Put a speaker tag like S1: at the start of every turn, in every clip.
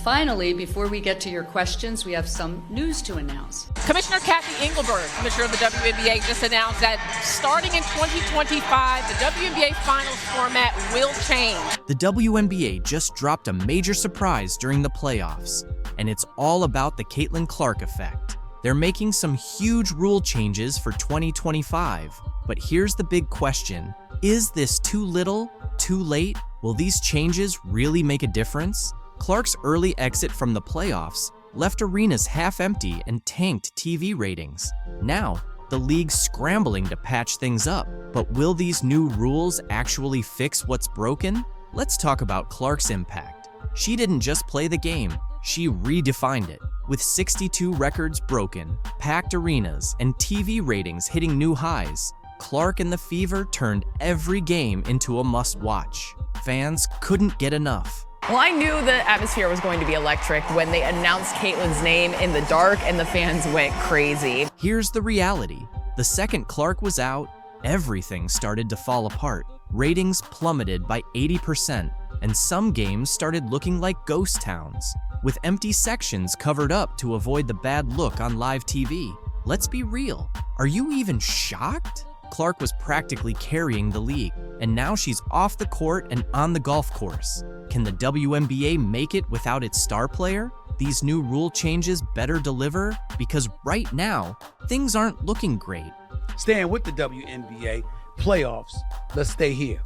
S1: finally, before we get to your questions, we have some news to announce.
S2: Commissioner Kathy Engelbert, Commissioner of the WNBA, just announced that starting in 2025, the WNBA Finals format will change.
S3: The WNBA just dropped a major surprise during the playoffs, and it's all about the Caitlin Clark effect. They're making some huge rule changes for 2025, but here's the big question. Is this too little, too late? Will these changes really make a difference? Clark's early exit from the playoffs left arenas half empty and tanked TV ratings. Now, the league's scrambling to patch things up, but will these new rules actually fix what's broken? Let's talk about Clark's impact. She didn't just play the game, she redefined it. With 62 records broken, packed arenas, and TV ratings hitting new highs, Clark and the Fever turned every game into a must-watch. Fans couldn't get enough.
S4: Well, I knew the atmosphere was going to be electric when they announced Caitlin's name in the dark and the fans went crazy.
S3: Here's the reality. The second Clark was out, everything started to fall apart. Ratings plummeted by 80%, and some games started looking like ghost towns, with empty sections covered up to avoid the bad look on live TV. Let's be real. Are you even shocked? Clark was practically carrying the league, and now she's off the court and on the golf course. Can the WNBA make it without its star player? These new rule changes better deliver, because right now, things aren't looking great.
S5: Staying with the WNBA playoffs, let's stay here.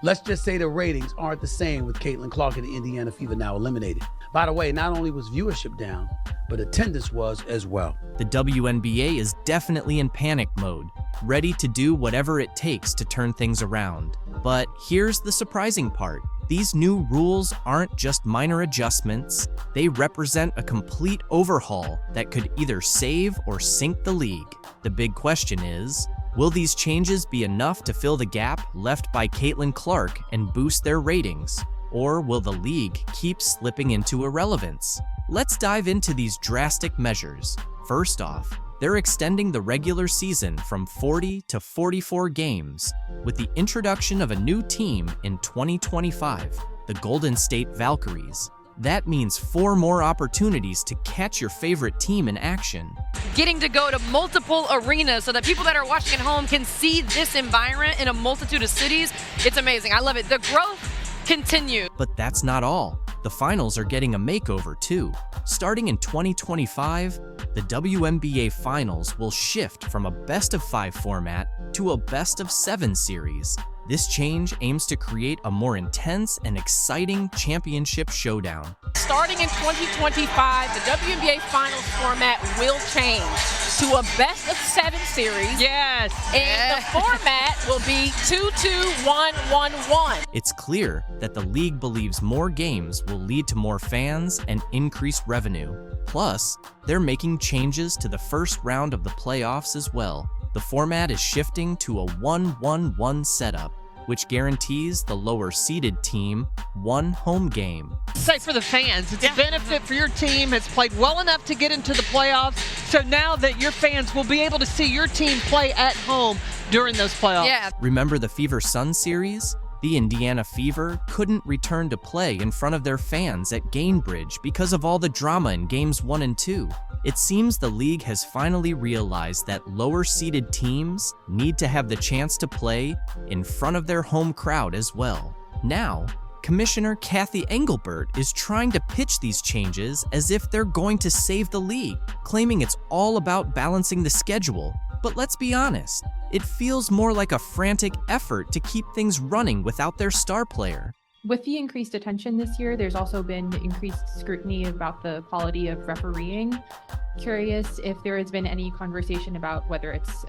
S5: Let's just say the ratings aren't the same with Caitlin Clark and the Indiana Fever now eliminated. By the way, not only was viewership down, but attendance was as well.
S3: The WNBA is definitely in panic mode, ready to do whatever it takes to turn things around. But here's the surprising part. These new rules aren't just minor adjustments, they represent a complete overhaul that could either save or sink the league. The big question is, will these changes be enough to fill the gap left by Caitlin Clark and boost their ratings? Or will the league keep slipping into irrelevance? Let's dive into these drastic measures. First off, they're extending the regular season from 40 to 44 games, with the introduction of a new team in 2025, the Golden State Valkyries. That means 4 more opportunities to catch your favorite team in action.
S2: Getting to go to multiple arenas so that people that are watching at home can see this environment in a multitude of cities. It's amazing. I love it. The growth continues.
S3: But that's not all. The finals are getting a makeover too. Starting in 2025, the WNBA Finals will shift from a best-of-5 format to a best-of-7 series. This change aims to create a more intense and exciting championship showdown.
S2: Starting in 2025, the WNBA Finals format will change to a best-of-7 series.
S6: Yes.
S2: And the format will be 2-2-1-1-1.
S3: It's clear that the league believes more games will lead to more fans and increased revenue. Plus, they're making changes to the first round of the playoffs as well. The format is shifting to a 1-1-1 setup, which guarantees the lower-seeded team one home game.
S6: Say for the fans, it's a benefit for your team. It's played well enough to get into the playoffs. So now that your fans will be able to see your team play at home during those playoffs.
S2: Yeah.
S3: Remember the Fever Sun series? The Indiana Fever couldn't return to play in front of their fans at Gainbridge because of all the drama in Games 1 and 2. It seems the league has finally realized that lower-seeded teams need to have the chance to play in front of their home crowd as well. Now, Commissioner Kathy Engelbert is trying to pitch these changes as if they're going to save the league, claiming it's all about balancing the schedule. But let's be honest, it feels more like a frantic effort to keep things running without their star player.
S7: With the increased attention this year, there's also been increased scrutiny about the quality of refereeing. Curious if there has been any conversation about whether it's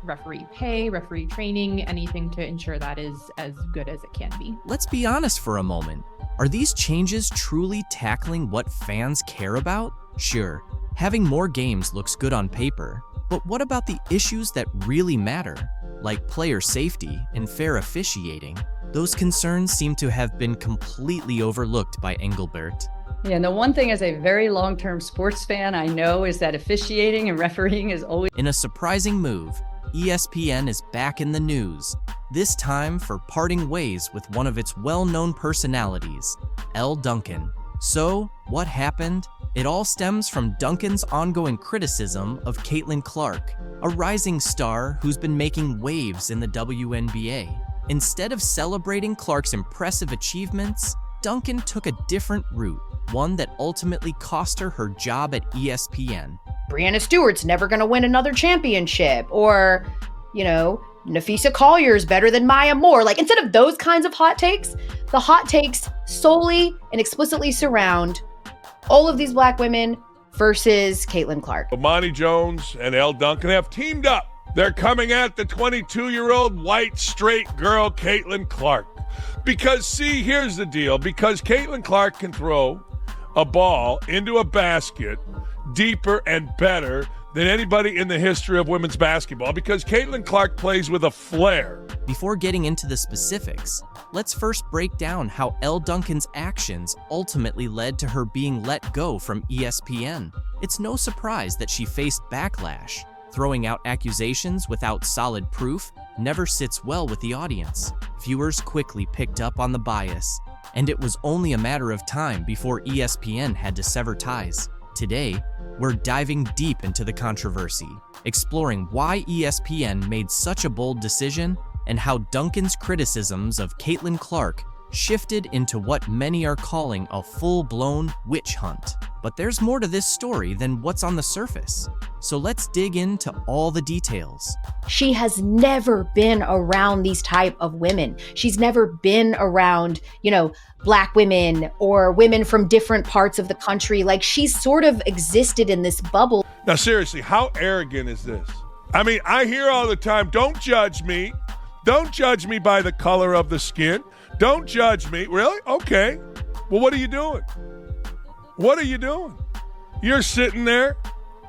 S7: referee pay, referee training, anything to ensure that is as good as it can be.
S3: Let's be honest for a moment. Are these changes truly tackling what fans care about? Sure, having more games looks good on paper, but what about the issues that really matter, like player safety and fair officiating? Those concerns seem to have been completely overlooked by Engelbert.
S1: Yeah, and the one thing as a very long-term sports fan I know is that officiating and refereeing is always...
S3: In a surprising move, ESPN is back in the news, this time for parting ways with one of its well-known personalities, Elle Duncan. So, what happened? It all stems from Duncan's ongoing criticism of Caitlin Clark, a rising star who's been making waves in the WNBA. Instead of celebrating Clark's impressive achievements, Duncan took a different route, one that ultimately cost her her job at ESPN.
S8: Breanna Stewart's never going to win another championship, or, Nafisa Collier's better than Maya Moore. Like, instead of those kinds of hot takes, the hot takes solely and explicitly surround all of these black women versus Caitlin Clark.
S9: Amani Jones and Elle Duncan have teamed up. They're coming at the 22-year-old white straight girl, Caitlin Clark. Because, see, here's the deal. Because Caitlin Clark can throw a ball into a basket deeper and better than anybody in the history of women's basketball, because Caitlin Clark plays with a flair.
S3: Before getting into the specifics, let's first break down how Elle Duncan's actions ultimately led to her being let go from ESPN. It's no surprise that she faced backlash. Throwing out accusations without solid proof never sits well with the audience. Viewers quickly picked up on the bias, and it was only a matter of time before ESPN had to sever ties. Today, we're diving deep into the controversy, exploring why ESPN made such a bold decision and how Duncan's criticisms of Caitlin Clark shifted into what many are calling a full-blown witch hunt. But there's more to this story than what's on the surface. So let's dig into all the details.
S8: She has never been around these type of women. She's never been around, black women or women from different parts of the country. Like, she's sort of existed in this bubble.
S9: Now, seriously, how arrogant is this? I mean, I hear all the time, don't judge me. Don't judge me by the color of the skin. Don't judge me. Really? Okay. Well, what are you doing? What are you doing? You're sitting there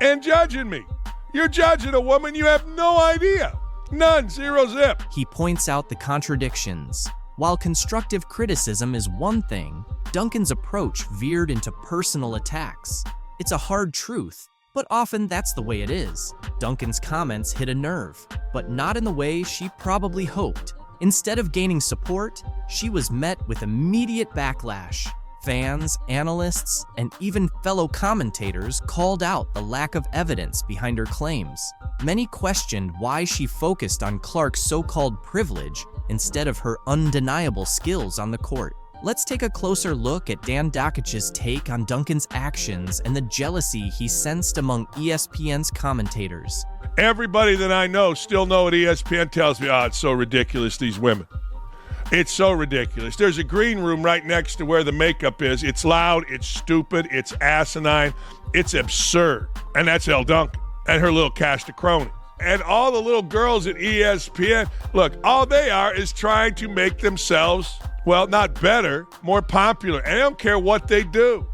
S9: and judging me. You're judging a woman you have no idea. None. Zero zip.
S3: He points out the contradictions. While constructive criticism is one thing, Duncan's approach veered into personal attacks. It's a hard truth, but often that's the way it is. Duncan's comments hit a nerve, but not in the way she probably hoped. Instead of gaining support, she was met with immediate backlash. Fans, analysts, and even fellow commentators called out the lack of evidence behind her claims. Many questioned why she focused on Clark's so-called privilege instead of her undeniable skills on the court. Let's take a closer look at Dan Dakic's take on Duncan's actions and the jealousy he sensed among ESPN's commentators.
S9: Everybody that I know still know what ESPN tells me. It's so ridiculous, these women. It's so ridiculous. There's a green room right next to where the makeup is. It's loud, it's stupid, it's asinine, it's absurd. And that's Elle Duncan and her little cast of cronies. And all the little girls at ESPN, look, all they are is trying to make themselves, well, not better, more popular. And I don't care what they do.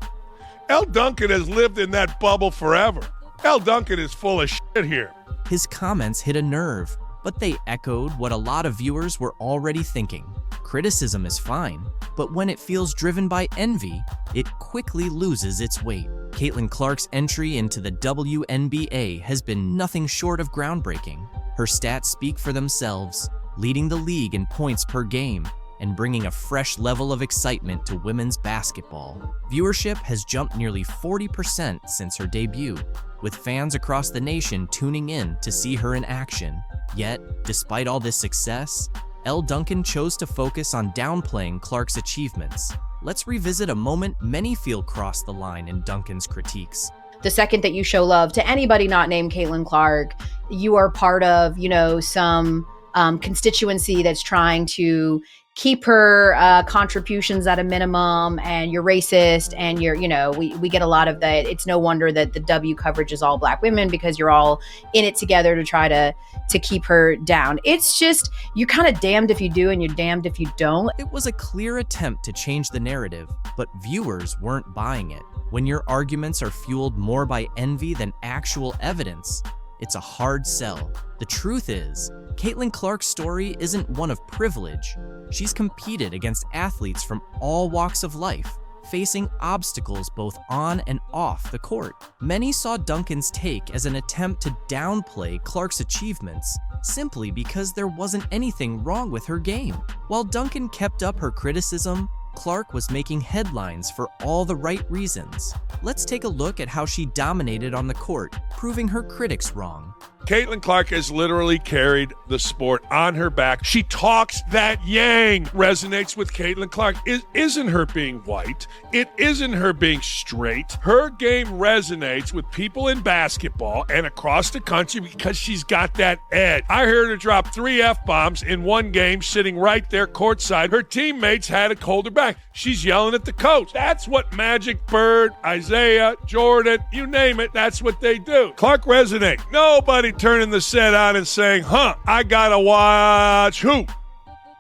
S9: Elle Duncan has lived in that bubble forever. Elle Duncan is full of shit here.
S3: His comments hit a nerve, but they echoed what a lot of viewers were already thinking. Criticism is fine, but when it feels driven by envy, it quickly loses its weight. Caitlin Clark's entry into the WNBA has been nothing short of groundbreaking. Her stats speak for themselves, leading the league in points per game and bringing a fresh level of excitement to women's basketball. Viewership has jumped nearly 40% since her debut, with fans across the nation tuning in to see her in action. Yet, despite all this success, Elle Duncan chose to focus on downplaying Clark's achievements. Let's revisit a moment many feel crossed the line in Duncan's critiques.
S8: The second that you show love to anybody not named Caitlin Clark, you are part of, some constituency that's trying to keep her contributions at a minimum, and you're racist, and we get a lot of that. It's no wonder that the W coverage is all black women, because you're all in it together to try to keep her down. It's just, you're kind of damned if you do and you're damned if you don't.
S3: It was a clear attempt to change the narrative, but viewers weren't buying it. When your arguments are fueled more by envy than actual evidence, it's a hard sell. The truth is, Caitlin Clark's story isn't one of privilege. She's competed against athletes from all walks of life, facing obstacles both on and off the court. Many saw Duncan's take as an attempt to downplay Clark's achievements simply because there wasn't anything wrong with her game. While Duncan kept up her criticism, Clark was making headlines for all the right reasons. Let's take a look at how she dominated on the court, proving her critics wrong.
S9: Caitlin Clark has literally carried the sport on her back. She talks that yang. Resonates with Caitlin Clark. It isn't her being white. It isn't her being straight. Her game resonates with people in basketball and across the country because she's got that edge. I heard her drop 3 F-bombs in one game sitting right there courtside. Her teammates had to hold her back. She's yelling at the coach. That's what Magic, Bird, Isaiah, Jordan, you name it, that's what they do. Clark resonates. Nobody turning the set on and saying, I gotta watch who?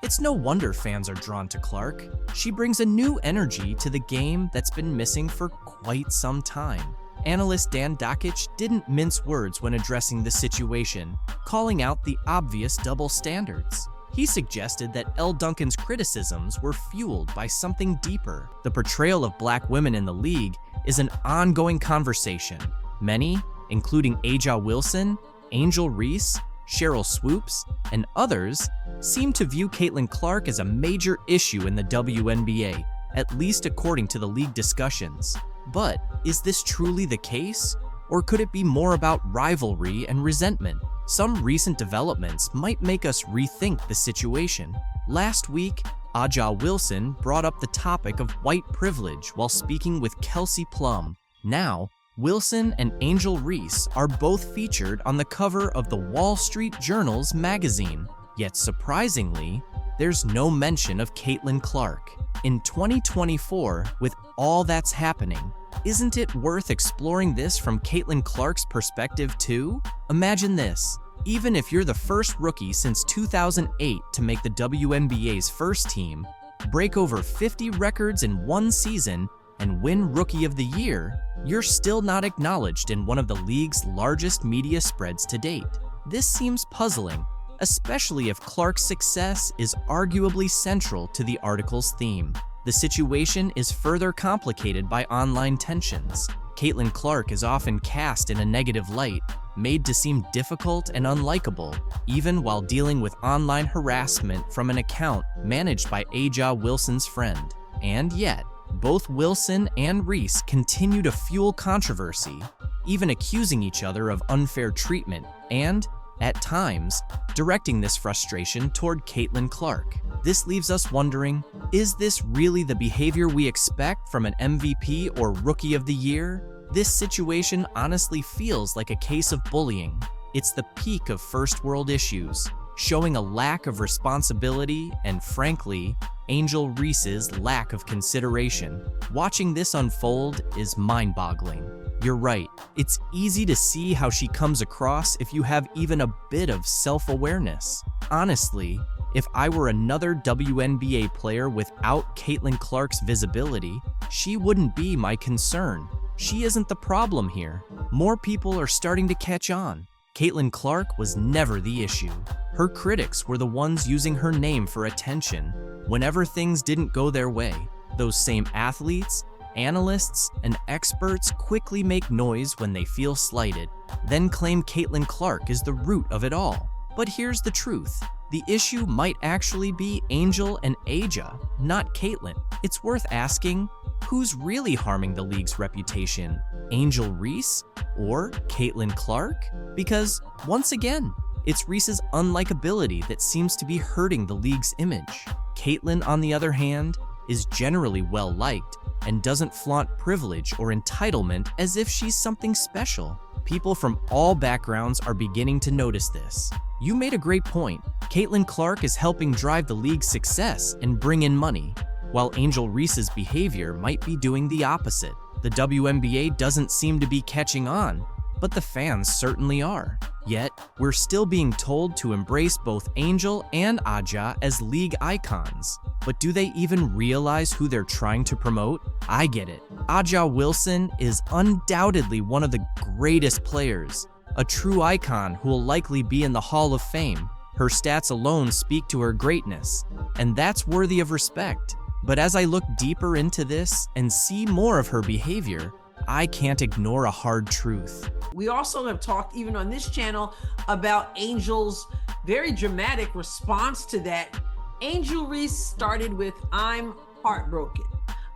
S3: It's no wonder fans are drawn to Clark. She brings a new energy to the game that's been missing for quite some time. Analyst Dan Dakich didn't mince words when addressing the situation, calling out the obvious double standards. He suggested that Elle Duncan's criticisms were fueled by something deeper. The portrayal of black women in the league is an ongoing conversation. Many, including Aja Wilson, Angel Reese, Cheryl Swoops, and others, seem to view Caitlin Clark as a major issue in the WNBA, at least according to the league discussions. But is this truly the case? Or could it be more about rivalry and resentment? Some recent developments might make us rethink the situation. Last week, Aja Wilson brought up the topic of white privilege while speaking with Kelsey Plum. Now, Wilson and Angel Reese are both featured on the cover of the Wall Street Journal's magazine. Yet surprisingly, there's no mention of Caitlin Clark. In 2024, with all that's happening, isn't it worth exploring this from Caitlin Clark's perspective too? Imagine this. Even if you're the first rookie since 2008 to make the WNBA's first team, break over 50 records in one season, and win Rookie of the Year, you're still not acknowledged in one of the league's largest media spreads to date. This seems puzzling, especially if Clark's success is arguably central to the article's theme. The situation is further complicated by online tensions. Caitlin Clark is often cast in a negative light, made to seem difficult and unlikable, even while dealing with online harassment from an account managed by Aja Wilson's friend. And yet, both Wilson and Reese continue to fuel controversy, even accusing each other of unfair treatment and, at times, directing this frustration toward Caitlin Clark. This leaves us wondering, is this really the behavior we expect from an MVP or Rookie of the Year? This situation honestly feels like a case of bullying. It's the peak of first world issues, showing a lack of responsibility and, frankly, Angel Reese's lack of consideration. Watching this unfold is mind-boggling. You're right, it's easy to see how she comes across if you have even a bit of self-awareness. Honestly, if I were another WNBA player without Caitlin Clark's visibility, she wouldn't be my concern. She isn't the problem here. More people are starting to catch on. Caitlin Clark was never the issue. Her critics were the ones using her name for attention whenever things didn't go their way. Those same athletes, analysts, and experts quickly make noise when they feel slighted, then claim Caitlin Clark is the root of it all. But here's the truth. The issue might actually be Angel and Aja, not Caitlin. It's worth asking, who's really harming the league's reputation? Angel Reese or Caitlin Clark? Because, once again, it's Reese's unlikability that seems to be hurting the league's image. Caitlin, on the other hand, is generally well-liked and doesn't flaunt privilege or entitlement as if she's something special. People from all backgrounds are beginning to notice this. You made a great point. Caitlin Clark is helping drive the league's success and bring in money, while Angel Reese's behavior might be doing the opposite. The WNBA doesn't seem to be catching on, but the fans certainly are. Yet, we're still being told to embrace both Angel and Aja as league icons. But do they even realize who they're trying to promote? I get it. Aja Wilson is undoubtedly one of the greatest players, a true icon who will likely be in the Hall of Fame. Her stats alone speak to her greatness, and that's worthy of respect. But as I look deeper into this and see more of her behavior, I can't ignore a hard truth.
S10: We also have talked, even on this channel, about Angel's very dramatic response to that. Angel Reese started with, I'm heartbroken.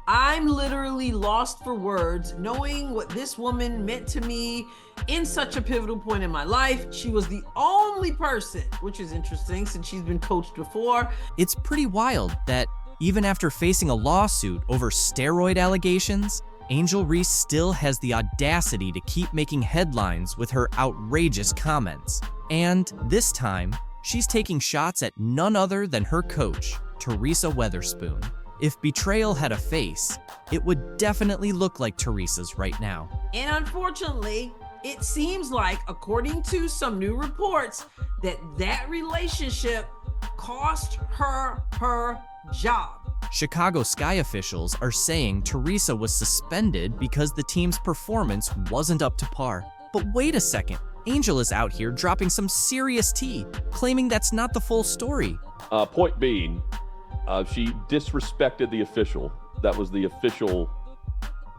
S10: I'm literally lost for words knowing what this woman meant to me in such a pivotal point in my life. She was the only person, which is interesting since she's been coached before.
S3: It's pretty wild that even after facing a lawsuit over steroid allegations, Angel Reese still has the audacity to keep making headlines with her outrageous comments. And this time, she's taking shots at none other than her coach, Teresa Weatherspoon. If betrayal had a face, it would definitely look like Teresa's right now.
S10: And unfortunately, it seems like, according to some new reports, that relationship cost her her job.
S3: Chicago Sky officials are saying Teresa was suspended because the team's performance wasn't up to par. But wait a second, Angel is out here dropping some serious tea, claiming that's not the full story.
S11: Point being, she disrespected the official. That was the official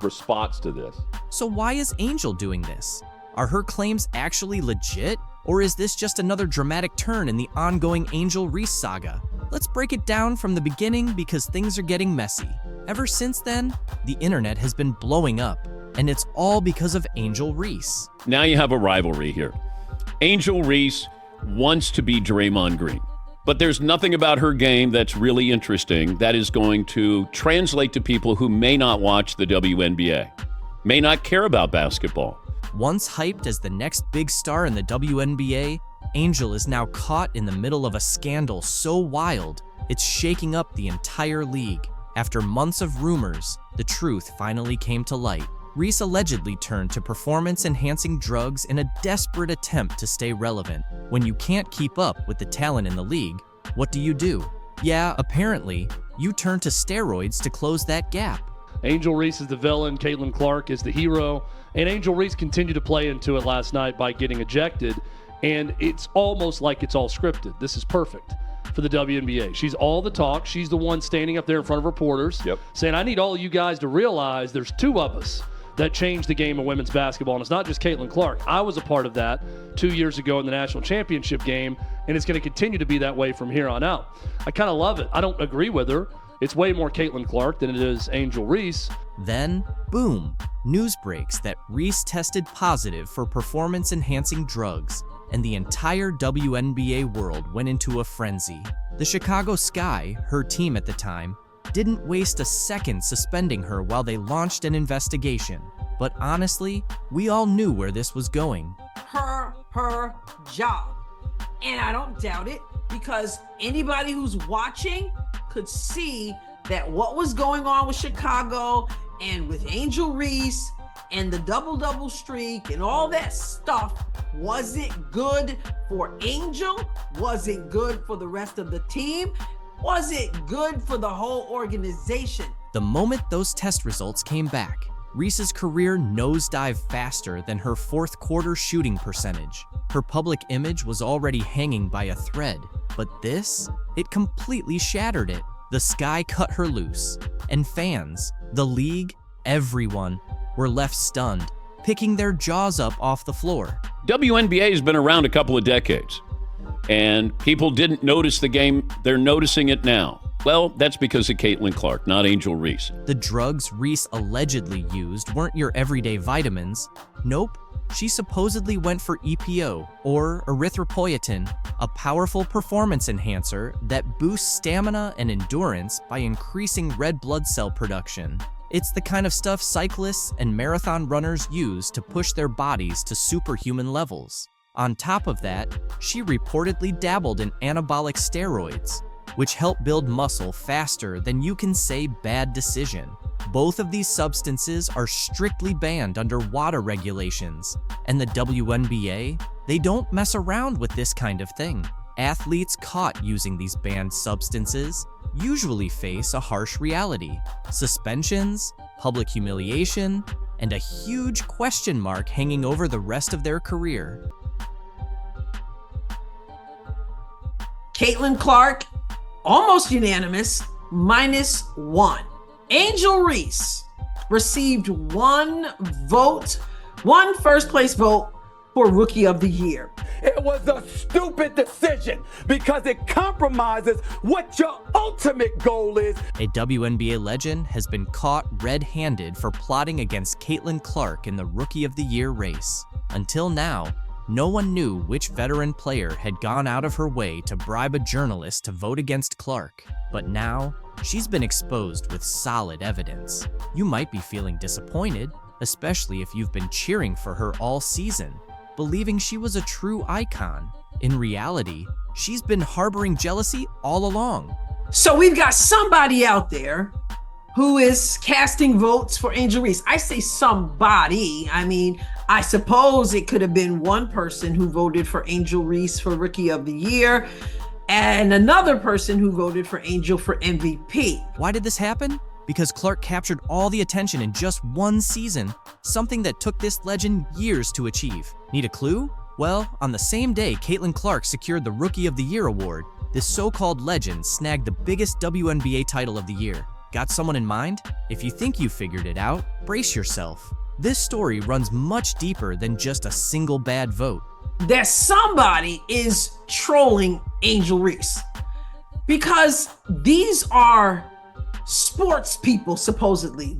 S11: response to this.
S3: So why is Angel doing this? Are her claims actually legit? Or is this just another dramatic turn in the ongoing Angel Reese saga? Let's break it down from the beginning because things are getting messy. Ever since then, the internet has been blowing up, and it's all because of Angel Reese.
S12: Now you have a rivalry here. Angel Reese wants to be Draymond Green. But there's nothing about her game that's really interesting that is going to translate to people who may not watch the WNBA, may not care about basketball.
S3: Once hyped as the next big star in the WNBA, Angel is now caught in the middle of a scandal so wild, it's shaking up the entire league. After months of rumors, the truth finally came to light. Reese allegedly turned to performance-enhancing drugs in a desperate attempt to stay relevant. When you can't keep up with the talent in the league, what do? Yeah, apparently, you turn to steroids to close that gap.
S13: Angel Reese is the villain, Caitlin Clark is the hero, and Angel Reese continued to play into it last night by getting ejected, and it's almost like it's all scripted. This is perfect for the WNBA. She's all the talk. She's the one standing up there in front of reporters saying, I need all of you guys to realize there's two of us that changed the game of women's basketball. And it's not just Caitlin Clark. I was a part of that 2 years ago in the national championship game, and it's going to continue to be that way from here on out. I kind of love it. I don't agree with her. It's way more Caitlin Clark than it is Angel Reese.
S3: Then, boom, news breaks that Reese tested positive for performance-enhancing drugs, and the entire WNBA world went into a frenzy. The Chicago Sky, her team at the time, didn't waste a second suspending her while they launched an investigation. But honestly, we all knew where this was going.
S10: Her job. And I don't doubt it, because anybody who's watching could see that what was going on with Chicago and with Angel Reese and the double-double streak and all that stuff wasn't good for Angel, wasn't good for the rest of the team, wasn't good for the whole organization.
S3: The moment those test results came back, Reese's career nosedived faster than her fourth quarter shooting percentage. Her public image was already hanging by a thread, but this, it completely shattered it. The Sky cut her loose, and fans, the league, everyone were left stunned, picking their jaws up off the floor.
S12: WNBA has been around a couple of decades, and people didn't notice the game. They're noticing it now. Well, that's because of Caitlin Clark, not Angel Reese.
S3: The drugs Reese allegedly used weren't your everyday vitamins. Nope, she supposedly went for EPO, or erythropoietin, a powerful performance enhancer that boosts stamina and endurance by increasing red blood cell production. It's the kind of stuff cyclists and marathon runners use to push their bodies to superhuman levels. On top of that, she reportedly dabbled in anabolic steroids, which help build muscle faster than you can say bad decision. Both of these substances are strictly banned under WADA regulations, and the WNBA, they don't mess around with this kind of thing. Athletes caught using these banned substances usually face a harsh reality: suspensions, public humiliation, and a huge question mark hanging over the rest of their career.
S10: Caitlin Clark, almost unanimous, -1. Angel Reese received one first place vote for Rookie of the Year.
S5: It was a stupid decision because it compromises what your ultimate goal is.
S3: A WNBA legend has been caught red-handed for plotting against Caitlin Clark in the Rookie of the Year race. Until now, no one knew which veteran player had gone out of her way to bribe a journalist to vote against Clark. But now, she's been exposed with solid evidence. You might be feeling disappointed, especially if you've been cheering for her all season, believing she was a true icon. In reality, she's been harboring jealousy all along.
S10: So we've got somebody out there who is casting votes for Angel Reese. I say somebody. I mean, I suppose it could have been one person who voted for Angel Reese for Rookie of the Year and another person who voted for Angel for MVP.
S3: Why did this happen? Because Clark captured all the attention in just one season, something that took this legend years to achieve. Need a clue? Well, on the same day Caitlin Clark secured the Rookie of the Year award, this so-called legend snagged the biggest WNBA title of the year. Got someone in mind? If you think you figured it out, brace yourself. This story runs much deeper than just a single bad vote.
S10: That somebody is trolling Angel Reese because these are sports people, supposedly.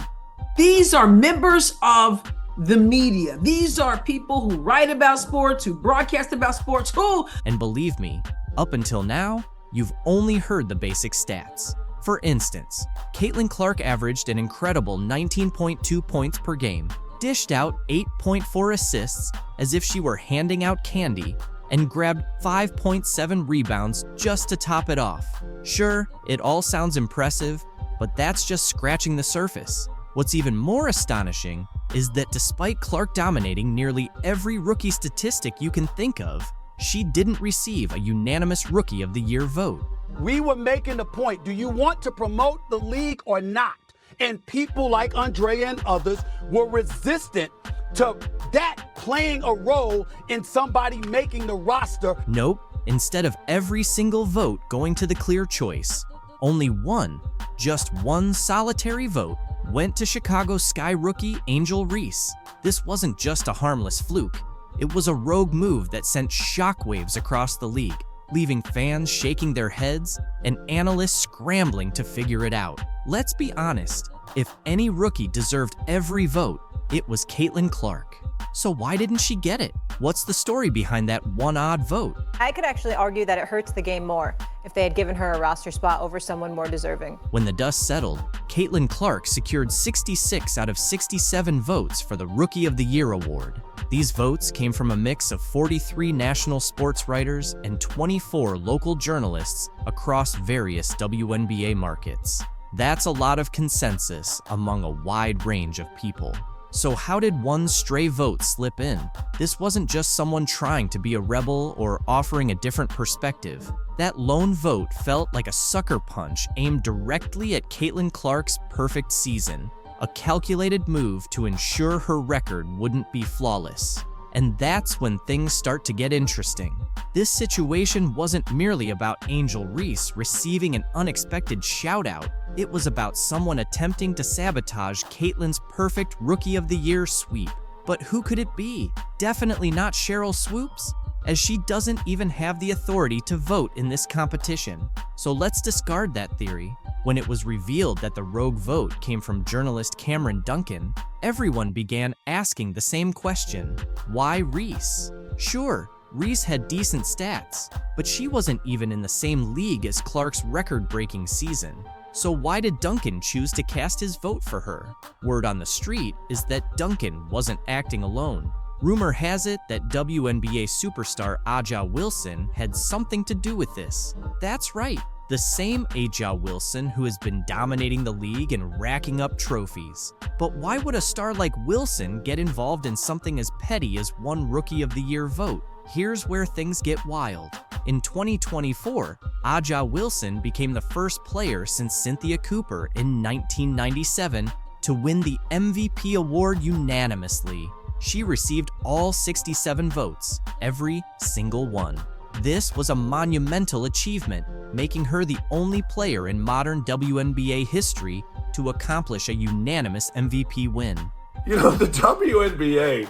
S10: These are members of the media. These are people who write about sports, who broadcast about sports, who...
S3: And believe me, up until now, you've only heard the basic stats. For instance, Caitlin Clark averaged an incredible 19.2 points per game, dished out 8.4 assists as if she were handing out candy, and grabbed 5.7 rebounds just to top it off. Sure, it all sounds impressive, but that's just scratching the surface. What's even more astonishing is that despite Clark dominating nearly every rookie statistic you can think of, she didn't receive a unanimous Rookie of the Year vote.
S5: We were making the point, do you want to promote the league or not? And people like Andrea and others were resistant to that playing a role in somebody making the roster.
S3: Nope, instead of every single vote going to the clear choice, only one, just one solitary vote went to Chicago Sky rookie Angel Reese. This wasn't just a harmless fluke. It was a rogue move that sent shockwaves across the league, leaving fans shaking their heads and analysts scrambling to figure it out. Let's be honest, if any rookie deserved every vote, it was Caitlin Clark. So why didn't she get it? What's the story behind that one odd vote?
S14: I could actually argue that it hurts the game more if they had given her a roster spot over someone more deserving.
S3: When the dust settled, Caitlin Clark secured 66 out of 67 votes for the Rookie of the Year award. These votes came from a mix of 43 national sports writers and 24 local journalists across various WNBA markets. That's a lot of consensus among a wide range of people. So how did one stray vote slip in? This wasn't just someone trying to be a rebel or offering a different perspective. That lone vote felt like a sucker punch aimed directly at Caitlin Clark's perfect season, a calculated move to ensure her record wouldn't be flawless. And that's when things start to get interesting. This situation wasn't merely about Angel Reese receiving an unexpected shout-out. It was about someone attempting to sabotage Caitlin's perfect Rookie of the Year sweep. But who could it be? Definitely not Cheryl Swoops, as she doesn't even have the authority to vote in this competition. So let's discard that theory. When it was revealed that the rogue vote came from journalist Cameron Duncan, everyone began asking the same question: why Reese? Sure, Reese had decent stats, but she wasn't even in the same league as Clark's record-breaking season. So why did Duncan choose to cast his vote for her? Word on the street is that Duncan wasn't acting alone. Rumor has it that WNBA superstar Aja Wilson had something to do with this. That's right, the same Aja Wilson who has been dominating the league and racking up trophies. But why would a star like Wilson get involved in something as petty as one Rookie of the Year vote? Here's where things get wild. In 2024, Aja Wilson became the first player since Cynthia Cooper in 1997 to win the MVP award unanimously. She received all 67 votes, every single one. This was a monumental achievement, making her the only player in modern WNBA history to accomplish a unanimous MVP win.
S15: You know, the WNBA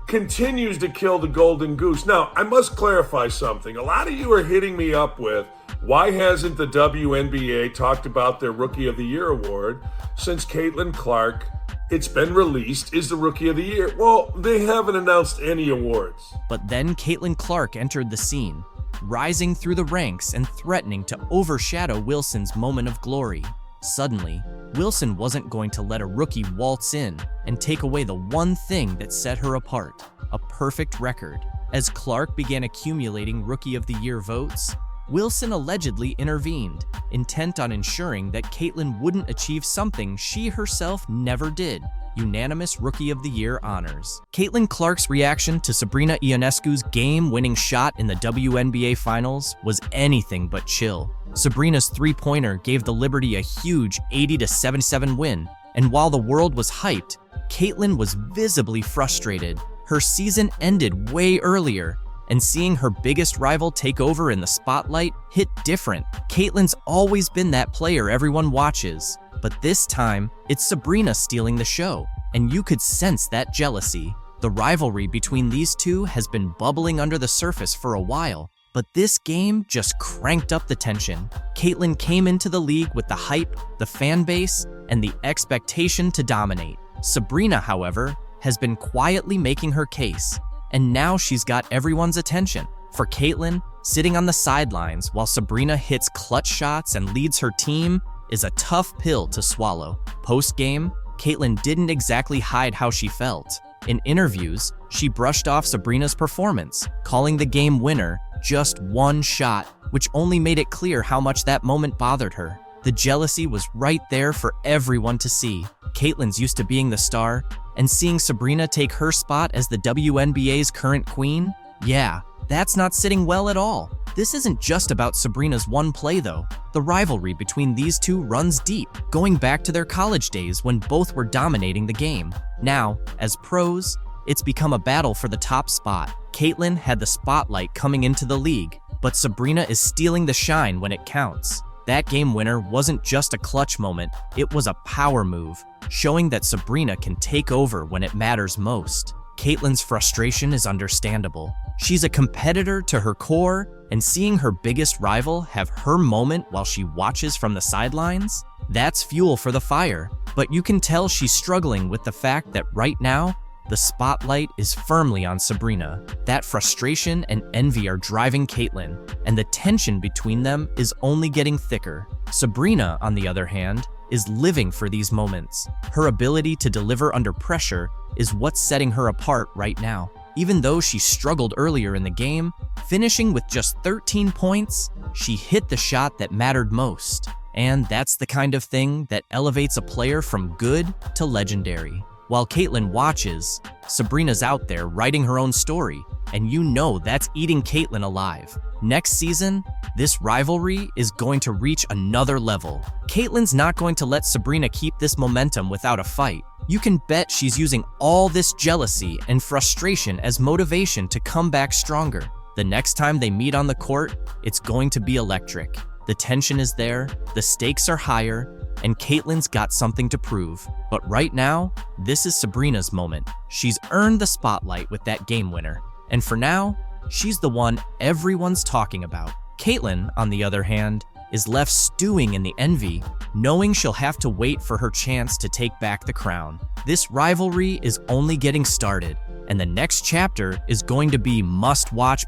S9: continues to kill the golden goose. Now, I must clarify something. A lot of you are hitting me up with, why hasn't the WNBA talked about their Rookie of the Year award since Caitlin Clark, it's been released, is the Rookie of the Year? Well, they haven't announced any awards.
S3: But then Caitlin Clark entered the scene, rising through the ranks and threatening to overshadow Wilson's moment of glory. Suddenly, Wilson wasn't going to let a rookie waltz in and take away the one thing that set her apart, a perfect record. As Clark began accumulating Rookie of the Year votes, Wilson allegedly intervened, intent on ensuring that Caitlin wouldn't achieve something she herself never did: unanimous Rookie of the Year honors. Caitlin Clark's reaction to Sabrina Ionescu's game-winning shot in the WNBA Finals was anything but chill. Sabrina's three-pointer gave the Liberty a huge 80-77 win, and while the world was hyped, Caitlin was visibly frustrated. Her season ended way earlier, and seeing her biggest rival take over in the spotlight hit different. Caitlin's always been that player everyone watches, but this time, it's Sabrina stealing the show, and you could sense that jealousy. The rivalry between these two has been bubbling under the surface for a while, but this game just cranked up the tension. Caitlin came into the league with the hype, the fan base, and the expectation to dominate. Sabrina, however, has been quietly making her case, and now she's got everyone's attention. For Caitlin, sitting on the sidelines while Sabrina hits clutch shots and leads her team is a tough pill to swallow. Post-game, Caitlin didn't exactly hide how she felt. In interviews, she brushed off Sabrina's performance, calling the game winner just one shot, which only made it clear how much that moment bothered her. The jealousy was right there for everyone to see. Caitlin's used to being the star, and seeing Sabrina take her spot as the WNBA's current queen? Yeah, that's not sitting well at all. This isn't just about Sabrina's one play though. The rivalry between these two runs deep, going back to their college days when both were dominating the game. Now, as pros, it's become a battle for the top spot. Caitlin had the spotlight coming into the league, but Sabrina is stealing the shine when it counts. That game winner wasn't just a clutch moment, it was a power move, showing that Sabrina can take over when it matters most. Caitlin's frustration is understandable. She's a competitor to her core, and seeing her biggest rival have her moment while she watches from the sidelines, that's fuel for the fire. But you can tell she's struggling with the fact that right now, the spotlight is firmly on Sabrina. That frustration and envy are driving Caitlin, and the tension between them is only getting thicker. Sabrina, on the other hand, is living for these moments. Her ability to deliver under pressure is what's setting her apart right now. Even though she struggled earlier in the game, finishing with just 13 points, she hit the shot that mattered most. And that's the kind of thing that elevates a player from good to legendary. While Caitlin watches, Sabrina's out there writing her own story, and you know that's eating Caitlin alive. Next season, this rivalry is going to reach another level. Caitlin's not going to let Sabrina keep this momentum without a fight. You can bet she's using all this jealousy and frustration as motivation to come back stronger. The next time they meet on the court, it's going to be electric. The tension is there, the stakes are higher, and Caitlin's got something to prove. But right now, this is Sabrina's moment. She's earned the spotlight with that game winner. And for now, she's the one everyone's talking about. Caitlin, on the other hand, is left stewing in the envy, knowing she'll have to wait for her chance to take back the crown. This rivalry is only getting started, and the next chapter is going to be must-watch.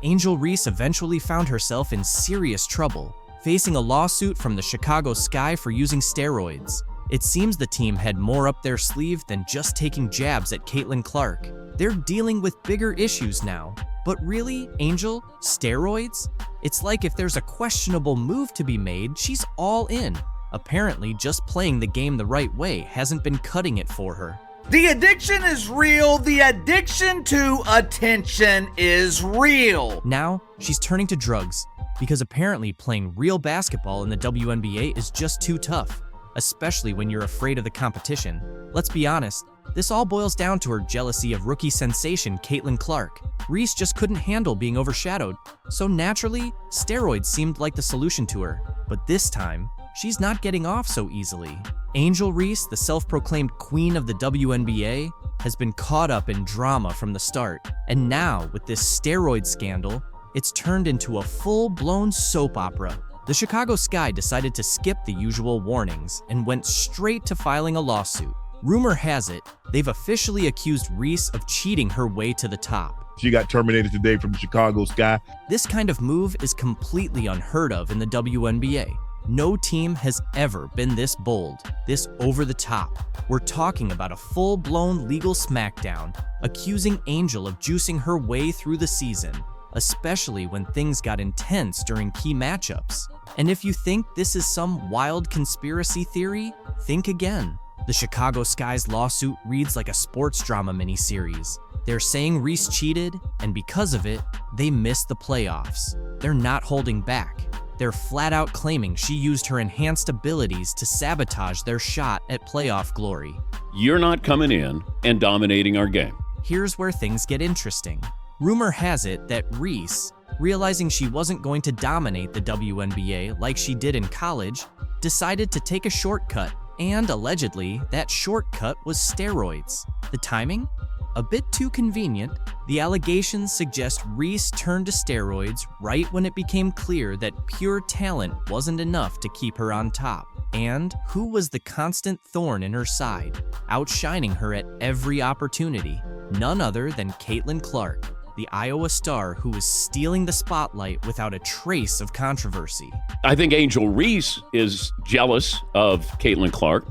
S3: Angel Reese eventually found herself in serious trouble, facing a lawsuit from the Chicago Sky for using steroids. It seems the team had more up their sleeve than just taking jabs at Caitlin Clark. They're dealing with bigger issues now. But really, Angel, steroids? It's like if there's a questionable move to be made, she's all in. Apparently, just playing the game the right way hasn't been cutting it for her.
S15: The addiction is real. The addiction to attention is real.
S3: Now, she's turning to drugs, because apparently playing real basketball in the WNBA is just too tough, especially when you're afraid of the competition. Let's be honest, this all boils down to her jealousy of rookie sensation Caitlin Clark. Reese just couldn't handle being overshadowed, so naturally, steroids seemed like the solution to her. But this time, she's not getting off so easily. Angel Reese, the self-proclaimed queen of the WNBA, has been caught up in drama from the start. And now, with this steroid scandal, it's turned into a full-blown soap opera. The Chicago Sky decided to skip the usual warnings and went straight to filing a lawsuit. Rumor has it, they've officially accused Reese of cheating her way to the top.
S16: She got terminated today from the Chicago Sky.
S3: This kind of move is completely unheard of in the WNBA. No team has ever been this bold, this over the top. We're talking about a full-blown legal smackdown, accusing Angel of juicing her way through the season, especially when things got intense during key matchups. And if you think this is some wild conspiracy theory, think again. The Chicago Sky's lawsuit reads like a sports drama miniseries. They're saying Reese cheated, and because of it, they missed the playoffs. They're not holding back. They're flat out claiming she used her enhanced abilities to sabotage their shot at playoff glory.
S12: You're not coming in and dominating our game.
S3: Here's where things get interesting. Rumor has it that Reese, realizing she wasn't going to dominate the WNBA like she did in college, decided to take a shortcut, and allegedly, that shortcut was steroids. The timing? A bit too convenient. The allegations suggest Reese turned to steroids right when it became clear that pure talent wasn't enough to keep her on top. And who was the constant thorn in her side, outshining her at every opportunity? None other than Caitlin Clark, the Iowa star who was stealing the spotlight without a trace of controversy.
S12: I think Angel Reese is jealous of Caitlin Clark.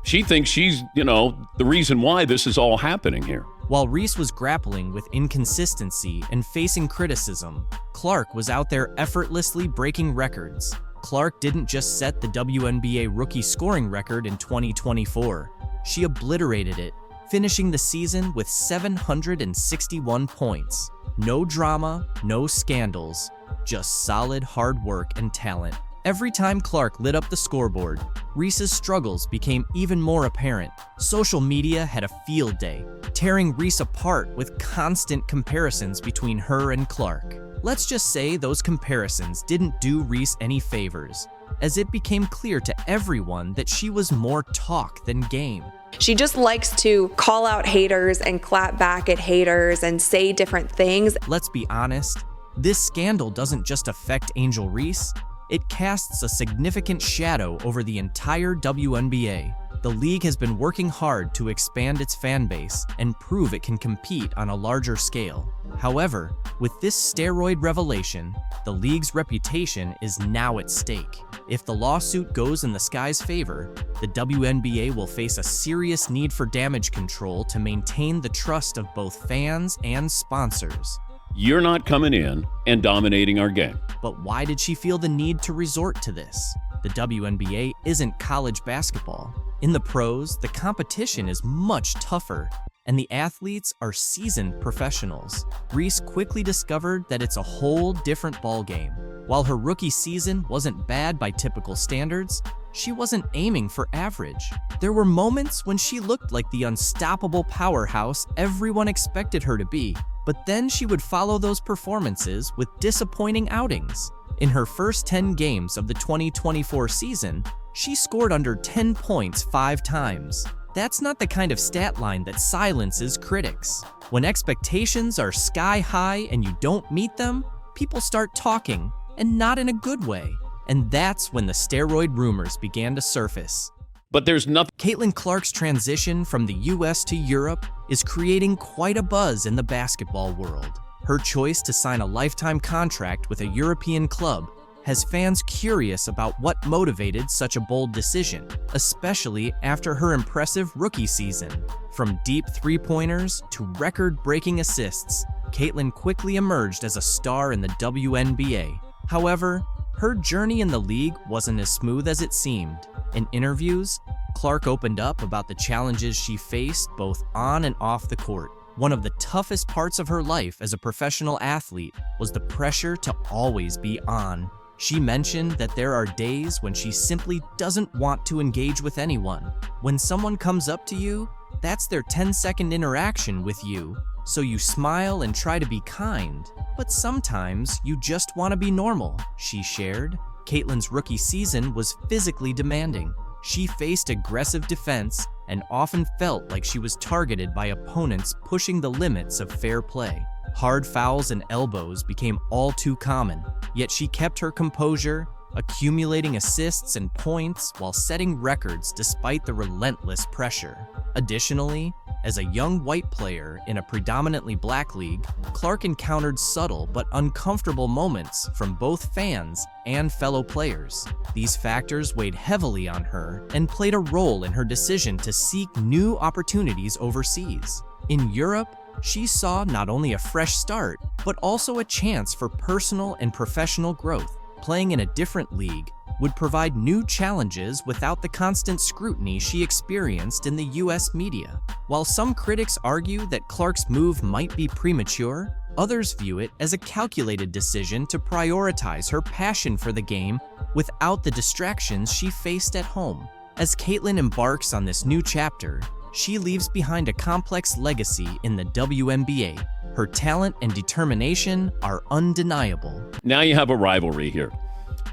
S12: She thinks she's, the reason why this is all happening here.
S3: While Reese was grappling with inconsistency and facing criticism, Clark was out there effortlessly breaking records. Clark didn't just set the WNBA rookie scoring record in 2024. She obliterated it, finishing the season with 761 points. No drama, no scandals, just solid hard work and talent. Every time Clark lit up the scoreboard, Reese's struggles became even more apparent. Social media had a field day, tearing Reese apart with constant comparisons between her and Clark. Let's just say those comparisons didn't do Reese any favors, as it became clear to everyone that she was more talk than game.
S17: She just likes to call out haters and clap back at haters and say different things.
S3: Let's be honest, this scandal doesn't just affect Angel Reese, it casts a significant shadow over the entire WNBA. The league has been working hard to expand its fan base and prove it can compete on a larger scale. However, with this steroid revelation, the league's reputation is now at stake. If the lawsuit goes in the Sky's favor, the WNBA will face a serious need for damage control to maintain the trust of both fans and sponsors.
S12: You're not coming in and dominating our game.
S3: But why did she feel the need to resort to this? The WNBA isn't college basketball. In the pros, the competition is much tougher, and the athletes are seasoned professionals. Reese quickly discovered that it's a whole different ballgame. While her rookie season wasn't bad by typical standards, she wasn't aiming for average. There were moments when she looked like the unstoppable powerhouse everyone expected her to be, but then she would follow those performances with disappointing outings. In her first 10 games of the 2024 season, she scored under 10 points 5 times. That's not the kind of stat line that silences critics. When expectations are sky high and you don't meet them, people start talking, and not in a good way. And that's when the steroid rumors began to surface.
S12: But there's nothing.
S3: Caitlin Clark's transition from the US to Europe is creating quite a buzz in the basketball world. Her choice to sign a lifetime contract with a European club has fans curious about what motivated such a bold decision, especially after her impressive rookie season. From deep three-pointers to record-breaking assists, Caitlin quickly emerged as a star in the WNBA. However, her journey in the league wasn't as smooth as it seemed. In interviews, Clark opened up about the challenges she faced both on and off the court. One of the toughest parts of her life as a professional athlete was the pressure to always be on. She mentioned that there are days when she simply doesn't want to engage with anyone. When someone comes up to you, that's their 10-second interaction with you, so you smile and try to be kind. But sometimes you just want to be normal, she shared. Caitlin's rookie season was physically demanding. She faced aggressive defense and often felt like she was targeted by opponents pushing the limits of fair play. Hard fouls and elbows became all too common, yet she kept her composure, accumulating assists and points while setting records despite the relentless pressure. Additionally, as a young white player in a predominantly black league, Clark encountered subtle but uncomfortable moments from both fans and fellow players. These factors weighed heavily on her and played a role in her decision to seek new opportunities overseas. In Europe, she saw not only a fresh start, but also a chance for personal and professional growth. Playing in a different league would provide new challenges without the constant scrutiny she experienced in the US media. While some critics argue that Clark's move might be premature, others view it as a calculated decision to prioritize her passion for the game without the distractions she faced at home. As Caitlin embarks on this new chapter, she leaves behind a complex legacy in the WNBA. Her talent and determination are undeniable.
S12: Now you have a rivalry here.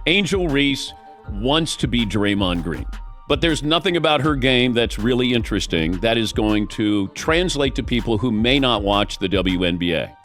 S12: Angel Reese wants to be Draymond Green, but there's nothing about her game that's really interesting that is going to translate to people who may not watch the WNBA,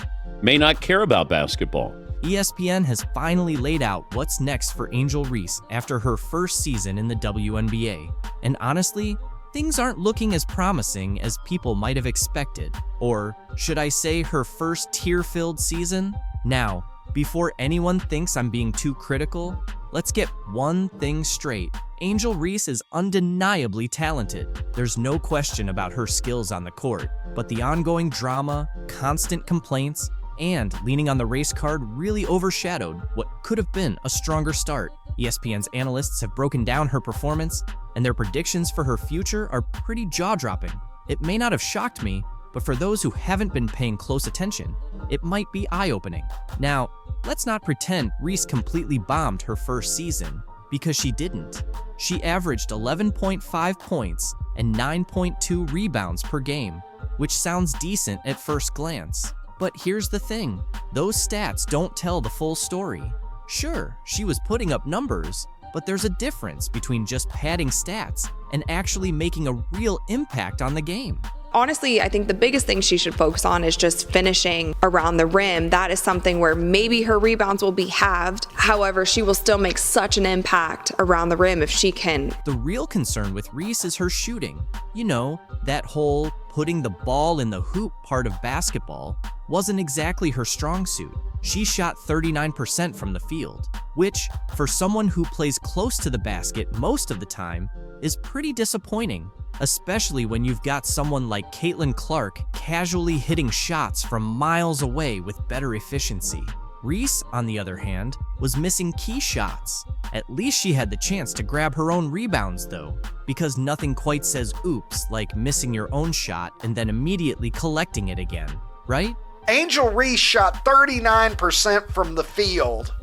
S12: may not care about basketball.
S3: ESPN has finally laid out what's next for Angel Reese after her first season in the WNBA. And honestly, things aren't looking as promising as people might have expected. Or should I say her first tear-filled season? Now, before anyone thinks I'm being too critical, let's get one thing straight. Angel Reese is undeniably talented. There's no question about her skills on the court, but the ongoing drama, constant complaints, and leaning on the race card really overshadowed what could have been a stronger start. ESPN's analysts have broken down her performance, and their predictions for her future are pretty jaw-dropping. It may not have shocked me, but for those who haven't been paying close attention, it might be eye-opening. Now, let's not pretend Reese completely bombed her first season, because she didn't. She averaged 11.5 points and 9.2 rebounds per game, which sounds decent at first glance. But here's the thing, those stats don't tell the full story. Sure, she was putting up numbers, but there's a difference between just padding stats and actually making a real impact on the game.
S17: Honestly, I think the biggest thing she should focus on is just finishing around the rim. That is something where maybe her rebounds will be halved. However, she will still make such an impact around the rim if she can.
S3: The real concern with Reese is her shooting. You know, that whole putting the ball in the hoop part of basketball wasn't exactly her strong suit. She shot 39% from the field, which, for someone who plays close to the basket most of the time, is pretty disappointing, especially when you've got someone like Caitlin Clark casually hitting shots from miles away with better efficiency. Reese, on the other hand, was missing key shots. At least she had the chance to grab her own rebounds, though, because nothing quite says oops like missing your own shot and then immediately collecting it again, right?
S18: Angel Reese shot 39% from the field,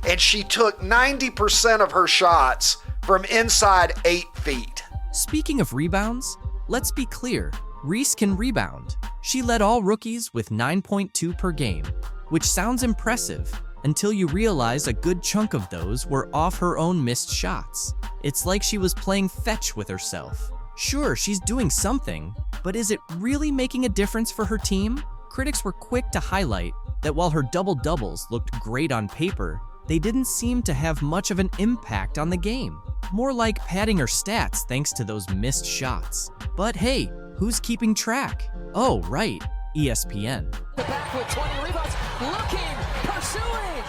S18: and she took 90% of her shots from inside 8 feet.
S3: Speaking of rebounds, let's be clear, Reese can rebound. She led all rookies with 9.2 per game, which sounds impressive until you realize a good chunk of those were off her own missed shots. It's like she was playing fetch with herself. Sure, she's doing something, but is it really making a difference for her team? Critics were quick to highlight that while her double-doubles looked great on paper, they didn't seem to have much of an impact on the game. More like padding her stats thanks to those missed shots. But hey, who's keeping track? Oh, right, ESPN.
S19: The back with 20 rebounds, looking, pursuing.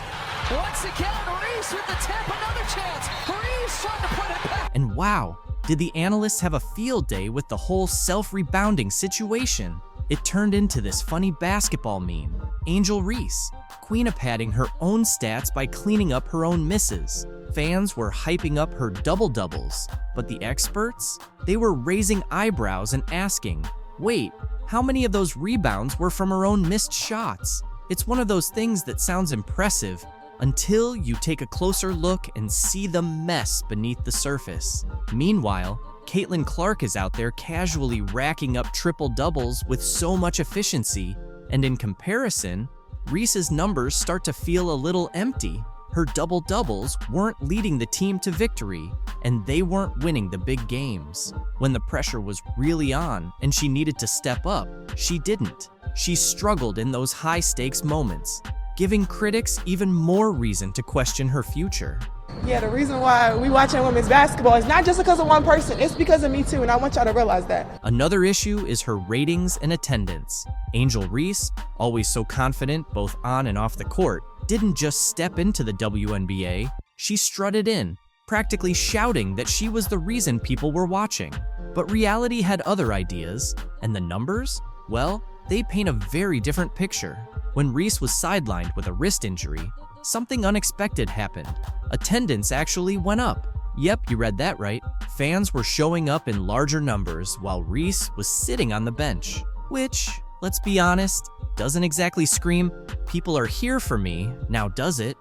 S19: Once again, Reese with the tip, another chance. Reese trying to put it back.
S3: And wow, did the analysts have a field day with the whole self-rebounding situation? It turned into this funny basketball meme. Angel Reese, queen of padding her own stats by cleaning up her own misses. Fans were hyping up her double-doubles, but the experts? They were raising eyebrows and asking, wait, how many of those rebounds were from her own missed shots? It's one of those things that sounds impressive until you take a closer look and see the mess beneath the surface. Meanwhile, Caitlin Clark is out there casually racking up triple-doubles with so much efficiency, and in comparison, Reese's numbers start to feel a little empty. Her double-doubles weren't leading the team to victory, and they weren't winning the big games. When the pressure was really on and she needed to step up, she didn't. She struggled in those high-stakes moments, giving critics even more reason to question her future.
S20: Yeah, the reason why we watching women's basketball is not just because of one person, it's because of me too, and I want y'all to realize that.
S3: Another issue is her ratings and attendance. Angel Reese, always so confident both on and off the court, didn't just step into the WNBA, she strutted in, practically shouting that she was the reason people were watching. But reality had other ideas, and the numbers? Well, they paint a very different picture. When Reese was sidelined with a wrist injury, something unexpected happened. Attendance actually went up. Yep, you read that right. Fans were showing up in larger numbers while Reese was sitting on the bench, which, let's be honest, doesn't exactly scream, "People are here for me," now does it?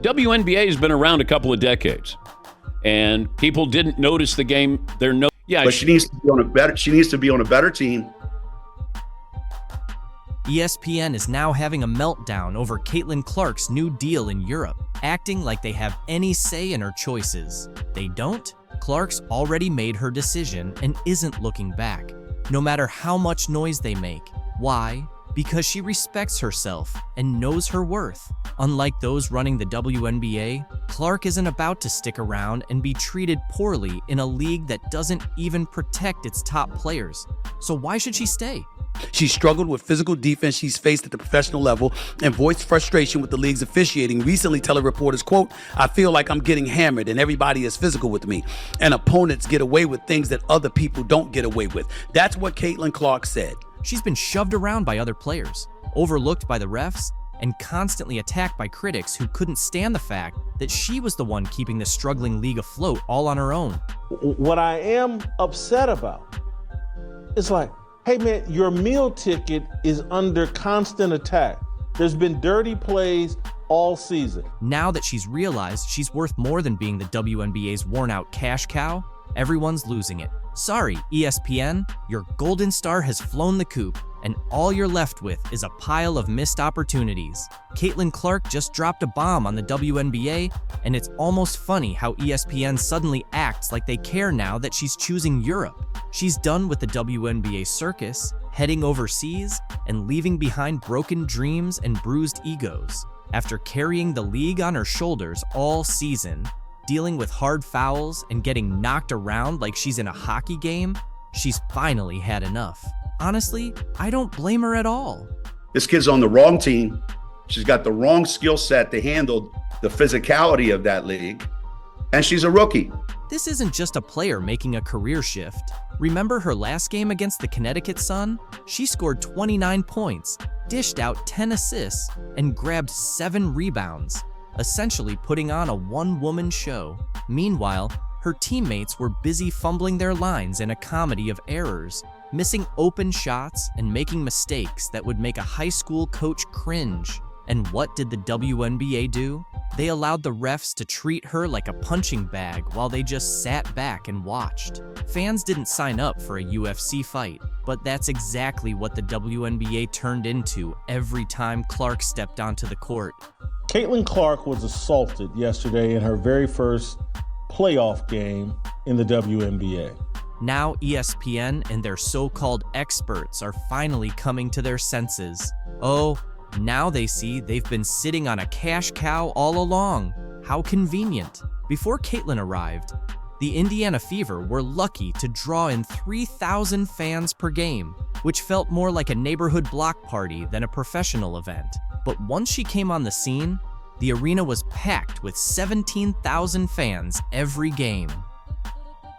S12: WNBA has been around a couple of decades, and people didn't notice the game.
S21: But she needs to be on a better. She needs to be on a better team.
S3: ESPN is now having a meltdown over Caitlin Clark's new deal in Europe, acting like they have any say in her choices. They don't. Clark's already made her decision and isn't looking back, no matter how much noise they make. Why? Because she respects herself and knows her worth. Unlike those running the WNBA, Clark isn't about to stick around and be treated poorly in a league that doesn't even protect its top players. So why should she stay?
S5: She struggled with physical defense she's faced at the professional level and voiced frustration with the league's officiating, recently telling reporters, quote, "I feel like I'm getting hammered and everybody is physical with me, and opponents get away with things that other people don't get away with." That's what Caitlin Clark said.
S3: She's been shoved around by other players, overlooked by the refs, and constantly attacked by critics who couldn't stand the fact that she was the one keeping the struggling league afloat all on her own.
S22: What I am upset about is like, hey man, your meal ticket is under constant attack. There's been dirty plays all season.
S3: Now that she's realized she's worth more than being the WNBA's worn-out cash cow, everyone's losing it. Sorry, ESPN, your golden star has flown the coop, and all you're left with is a pile of missed opportunities. Caitlin Clark just dropped a bomb on the WNBA, and it's almost funny how ESPN suddenly acts like they care now that she's choosing Europe. She's done with the WNBA circus, heading overseas, and leaving behind broken dreams and bruised egos. After carrying the league on her shoulders all season, dealing with hard fouls and getting knocked around like she's in a hockey game, she's finally had enough. Honestly, I don't blame her at all.
S21: This kid's on the wrong team. She's got the wrong skill set to handle the physicality of that league, and she's a rookie.
S3: This isn't just a player making a career shift. Remember her last game against the Connecticut Sun? She scored 29 points, dished out 10 assists, and grabbed 7 rebounds, essentially putting on a one-woman show. Meanwhile, her teammates were busy fumbling their lines in a comedy of errors, missing open shots and making mistakes that would make a high school coach cringe. And what did the WNBA do? They allowed the refs to treat her like a punching bag while they just sat back and watched. Fans didn't sign up for a UFC fight, but that's exactly what the WNBA turned into every time Clark stepped onto the court.
S22: Caitlin Clark was assaulted yesterday in her very first playoff game in the WNBA.
S3: Now ESPN and their so-called experts are finally coming to their senses. Oh, now they see they've been sitting on a cash cow all along. How convenient. Before Caitlin arrived, the Indiana Fever were lucky to draw in 3,000 fans per game, which felt more like a neighborhood block party than a professional event. But once she came on the scene, the arena was packed with 17,000 fans every game.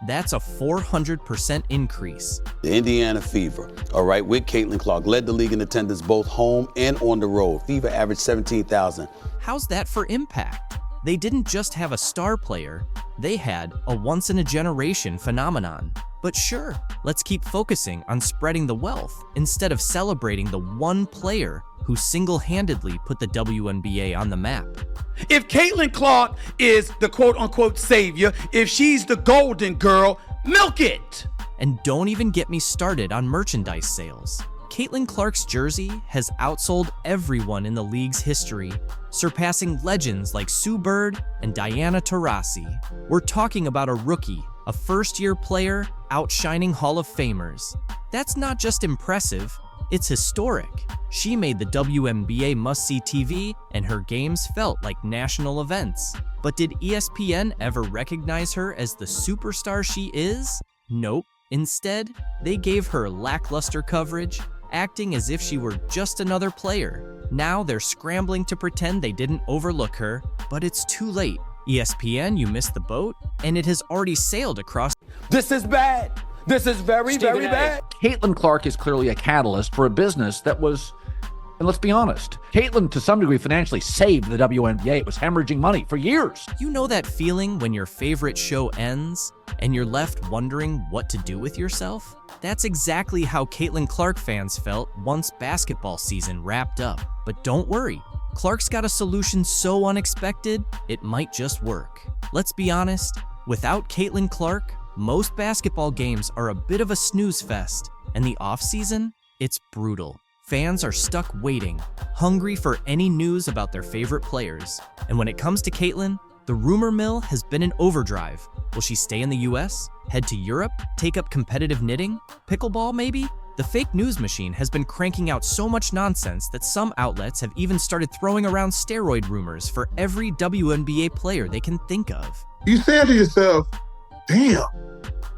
S3: That's a 400% increase.
S5: The Indiana Fever, all right, with Caitlin Clark, led the league in attendance both home and on the road. Fever averaged 17,000.
S3: How's that for impact? They didn't just have a star player, they had a once-in-a-generation phenomenon. But sure, let's keep focusing on spreading the wealth instead of celebrating the one player who single-handedly put the WNBA on the map.
S5: If Caitlin Clark is the quote-unquote savior, if she's the golden girl, milk it!
S3: And don't even get me started on merchandise sales. Caitlin Clark's jersey has outsold everyone in the league's history, surpassing legends like Sue Bird and Diana Taurasi. We're talking about a rookie, a first-year player outshining Hall of Famers. That's not just impressive, it's historic. She made the WNBA must-see TV, and her games felt like national events. But did ESPN ever recognize her as the superstar she is? Nope. Instead, they gave her lackluster coverage, acting as if she were just another player. Now they're scrambling to pretend they didn't overlook her, but it's too late. ESPN, you missed the boat, and it has already sailed across.
S4: This is bad. This is very, very bad.
S6: Caitlin Clark is clearly a catalyst for a business that was, and let's be honest, Caitlin to some degree financially saved the WNBA. It was hemorrhaging money for years.
S3: You know that feeling when your favorite show ends and you're left wondering what to do with yourself? That's exactly how Caitlin Clark fans felt once basketball season wrapped up. But don't worry, Clark's got a solution so unexpected, it might just work. Let's be honest, without Caitlin Clark, most basketball games are a bit of a snooze fest, and the off-season, it's brutal. Fans are stuck waiting, hungry for any news about their favorite players. And when it comes to Caitlin, the rumor mill has been in overdrive. Will she stay in the US? Head to Europe? Take up competitive knitting? Pickleball, maybe? The fake news machine has been cranking out so much nonsense that some outlets have even started throwing around steroid rumors for every WNBA player they can think of.
S23: You say to yourself, damn,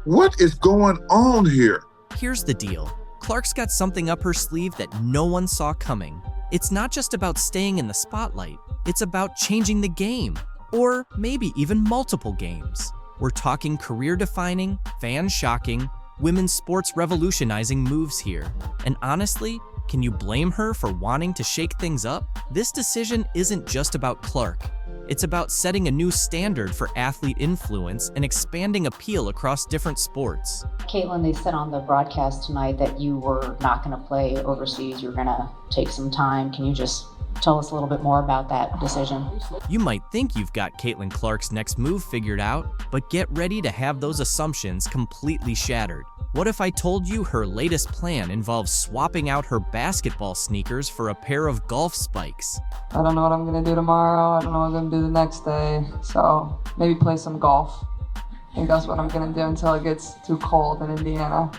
S23: what is going on here?
S3: Here's the deal. Clark's got something up her sleeve that no one saw coming. It's not just about staying in the spotlight. It's about changing the game, or maybe even multiple games. We're talking career-defining, fan-shocking, women's sports revolutionizing moves here. And honestly, can you blame her for wanting to shake things up? This decision isn't just about Clark. It's about setting a new standard for athlete influence and expanding appeal across different sports.
S24: Caitlin, they said on the broadcast tonight that you were not going to play overseas. You were going to take some time. Can you just tell us a little bit more about that decision?
S3: You might think you've got Caitlin Clark's next move figured out, but get ready to have those assumptions completely shattered. What if I told you her latest plan involves swapping out her basketball sneakers for a pair of golf spikes?
S25: I don't know what I'm going to do tomorrow. I don't know what I'm going to do the next day. So maybe play some golf. I think that's what I'm going to do until it gets too cold in Indiana.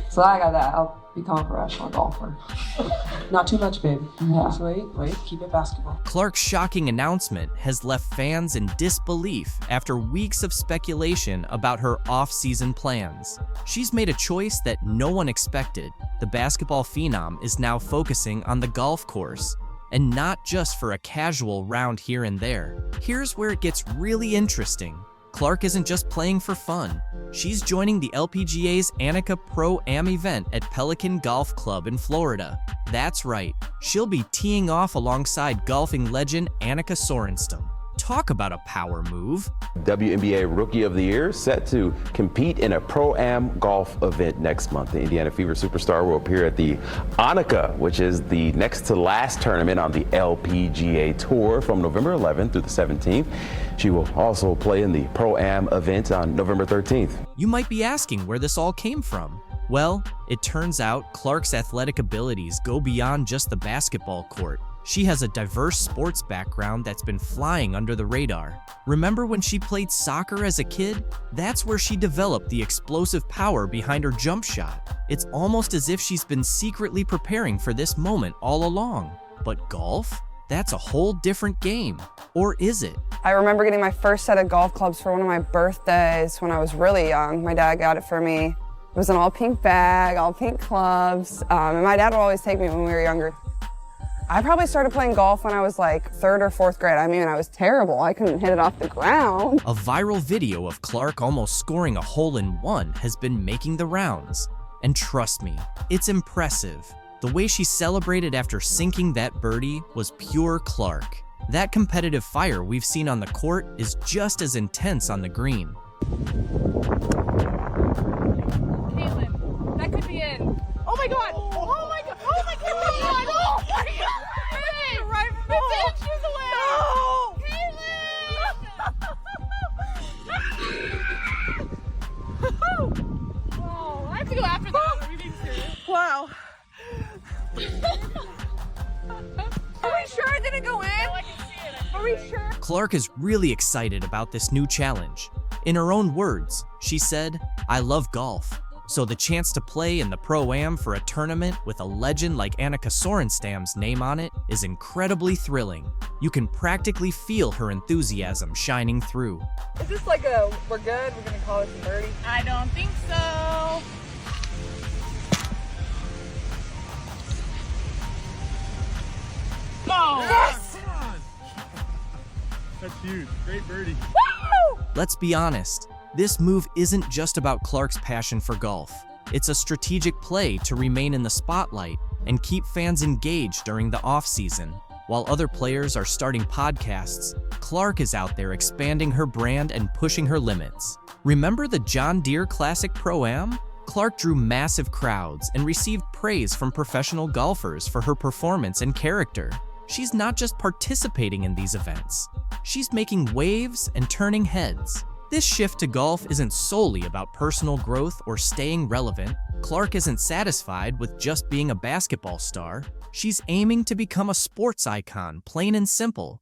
S25: So I got that. I'll become a professional golfer.
S26: Not too much, babe.
S25: Yeah.
S26: Just wait, keep it basketball.
S3: Clark's shocking announcement has left fans in disbelief after weeks of speculation about her off-season plans. She's made a choice that no one expected. The basketball phenom is now focusing on the golf course, and not just for a casual round here and there. Here's where it gets really interesting. Clark isn't just playing for fun. She's joining the LPGA's Annika Pro-Am event at Pelican Golf Club in Florida. That's right, she'll be teeing off alongside golfing legend Annika Sorenstam. Talk about a power move.
S27: WNBA Rookie of the Year set to compete in a Pro-Am golf event next month. The Indiana Fever superstar will appear at the Annika, which is the next to last tournament on the LPGA Tour from November 11th through the 17th. She will also play in the Pro-Am event on November 13th.
S3: You might be asking where this all came from. Well, it turns out Clark's athletic abilities go beyond just the basketball court. She has a diverse sports background that's been flying under the radar. Remember when she played soccer as a kid? That's where she developed the explosive power behind her jump shot. It's almost as if she's been secretly preparing for this moment all along. But golf? That's a whole different game. Or is it?
S28: I remember getting my first set of golf clubs for one of my birthdays when I was really young. My dad got it for me. It was an all pink bag, all pink clubs, and my dad would always take me when we were younger. I probably started playing golf when I was like 3rd or 4th grade. I mean, I was terrible. I couldn't hit it off the ground.
S3: A viral video of Clark almost scoring a hole-in-one has been making the rounds. And trust me, it's impressive. The way she celebrated after sinking that birdie was pure Clark. That competitive fire we've seen on the court is just as intense on the green.
S29: Caitlin, that could be it. Oh my God! Oh my God! Oh my God! Oh my God! Hey, right from the hole. It's inches away. No! Caitlin! Whoa! I have to go after that. Are we being serious? Wow. gonna go in? No, I can see it. Are we sure?
S3: Clark is really excited about this new challenge. In her own words, she said, "I love golf. So the chance to play in the Pro-Am for a tournament with a legend like Annika Sorenstam's name on it is incredibly thrilling. You can practically feel her enthusiasm shining through."
S29: Is this like we're good? We're gonna call it a birdie? I don't think so. Oh! Yes!
S1: That's huge. Great birdie.
S29: Woo!
S3: Let's be honest, this move isn't just about Clark's passion for golf. It's a strategic play to remain in the spotlight and keep fans engaged during the off-season. While other players are starting podcasts, Clark is out there expanding her brand and pushing her limits. Remember the John Deere Classic Pro-Am? Clark drew massive crowds and received praise from professional golfers for her performance and character. She's not just participating in these events, she's making waves and turning heads. This shift to golf isn't solely about personal growth or staying relevant. Clark isn't satisfied with just being a basketball star. She's aiming to become a sports icon, plain and simple.